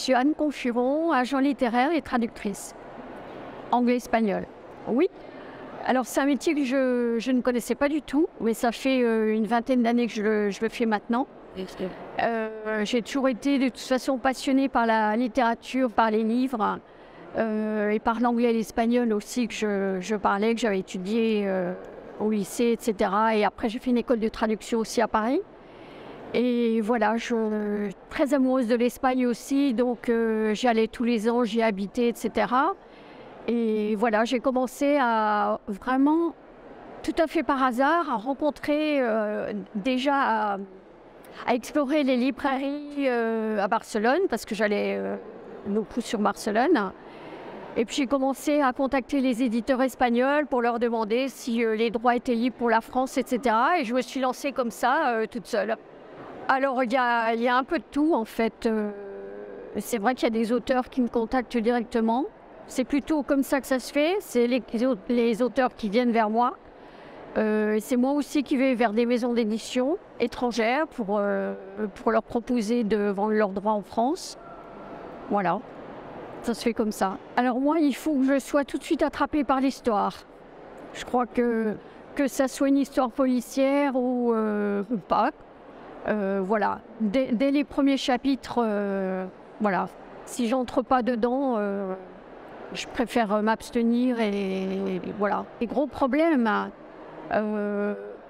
suis Anne Confiron, agent littéraire et traductrice. Anglais-espagnol. Oui. Alors c'est un métier que je ne connaissais pas du tout, mais ça fait une vingtaine d'années que je le fais maintenant. J'ai toujours été de toute façon passionnée par la littérature, par les livres et par l'anglais et l'espagnol aussi que je parlais, que j'avais étudié au lycée, etc. Et après j'ai fait une école de traduction aussi à Paris. Et voilà, je suis très amoureuse de l'Espagne aussi, donc j'y allais tous les ans, j'y habitais, etc. Et voilà, j'ai commencé à vraiment, tout à fait par hasard, à rencontrer déjà, à explorer les librairies à Barcelone, parce que j'allais beaucoup sur Barcelone. Et puis j'ai commencé à contacter les éditeurs espagnols pour leur demander si les droits étaient libres pour la France, etc. Et je me suis lancée comme ça, toute seule. Alors il y a un peu de tout en fait. C'est vrai qu'il y a des auteurs qui me contactent directement. C'est plutôt comme ça que ça se fait. C'est les auteurs qui viennent vers moi. C'est moi aussi qui vais vers des maisons d'édition étrangères pour leur proposer de vendre leurs droits en France. Voilà, ça se fait comme ça. Alors moi, il faut que je sois tout de suite attrapée par l'histoire. Je crois que ça soit une histoire policière ou pas. Voilà, dès les premiers chapitres, voilà. Si j'entre pas dedans, je préfère m'abstenir et voilà. Les gros problèmes,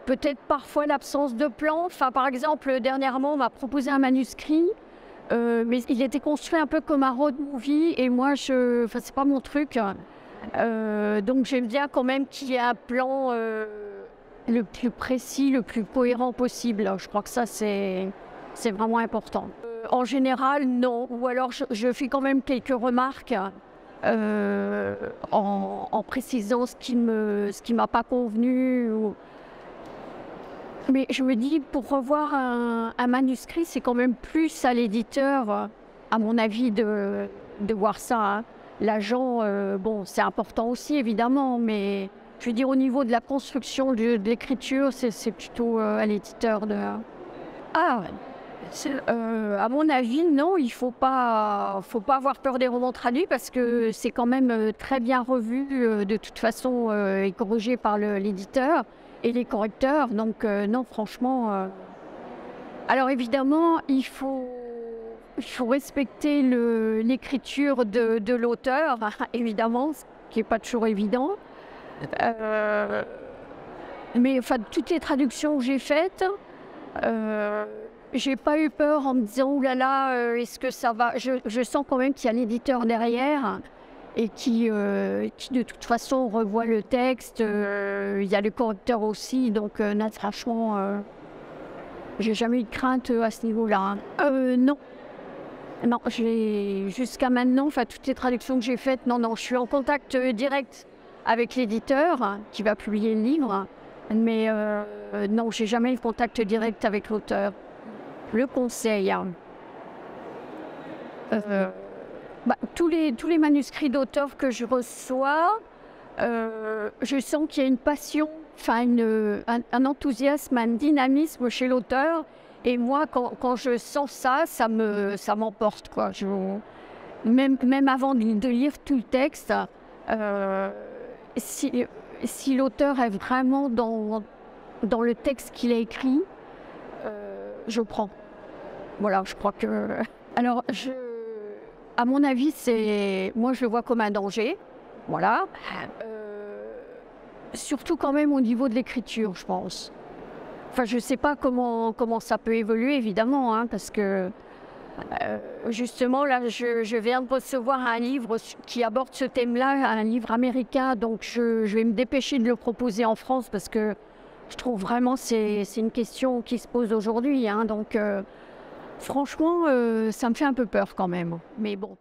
peut-être parfois l'absence de plan. Enfin, par exemple, dernièrement, on m'a proposé un manuscrit, mais il était construit un peu comme un road movie et moi, enfin, c'est pas mon truc. Donc j'aime bien quand même qu'il y ait un plan le plus précis, le plus cohérent possible. Je crois que ça, c'est vraiment important. En général, non. Ou alors, je fais quand même quelques remarques en précisant ce qui m'a pas convenu. Mais je me dis, pour revoir un manuscrit, c'est quand même plus à l'éditeur, à mon avis, de voir ça. Hein. L'agent, bon, c'est important aussi, évidemment, mais je veux dire, au niveau de la construction de l'écriture, c'est plutôt à l'éditeur de... Ah, à mon avis, non, il ne faut pas avoir peur des romans traduits parce que c'est quand même très bien revu de toute façon et corrigé par l'éditeur et les correcteurs. Donc non, franchement... Alors évidemment, il faut respecter l'écriture de l'auteur, évidemment, ce qui n'est pas toujours évident. Mais enfin, toutes les traductions que j'ai faites, j'ai pas eu peur en me disant « Ouh là là, est-ce que ça va ?» Je sens quand même qu'il y a l'éditeur derrière et qui de toute façon revoit le texte. Il y a le correcteur aussi, donc franchement, j'ai jamais eu de crainte à ce niveau-là. Non. Non, jusqu'à maintenant, enfin toutes les traductions que j'ai faites, non, je suis en contact direct avec l'éditeur qui va publier le livre, mais non, j'ai jamais eu contact direct avec l'auteur. Le conseil, tous les manuscrits d'auteurs que je reçois, je sens qu'il y a une passion, enfin un enthousiasme, un dynamisme chez l'auteur. Et moi, quand je sens ça, ça m'emporte, quoi. Même avant de lire tout le texte, si l'auteur est vraiment dans le texte qu'il a écrit, je prends. Voilà, je crois que... Alors, à mon avis, moi, je le vois comme un danger. Voilà. Surtout quand même au niveau de l'écriture, je pense. Enfin, je ne sais pas comment ça peut évoluer, évidemment, hein, parce que justement, là, je viens de recevoir un livre qui aborde ce thème-là, un livre américain, donc je vais me dépêcher de le proposer en France parce que je trouve vraiment que c'est une question qui se pose aujourd'hui. Hein, donc, franchement, ça me fait un peu peur quand même. Mais bon.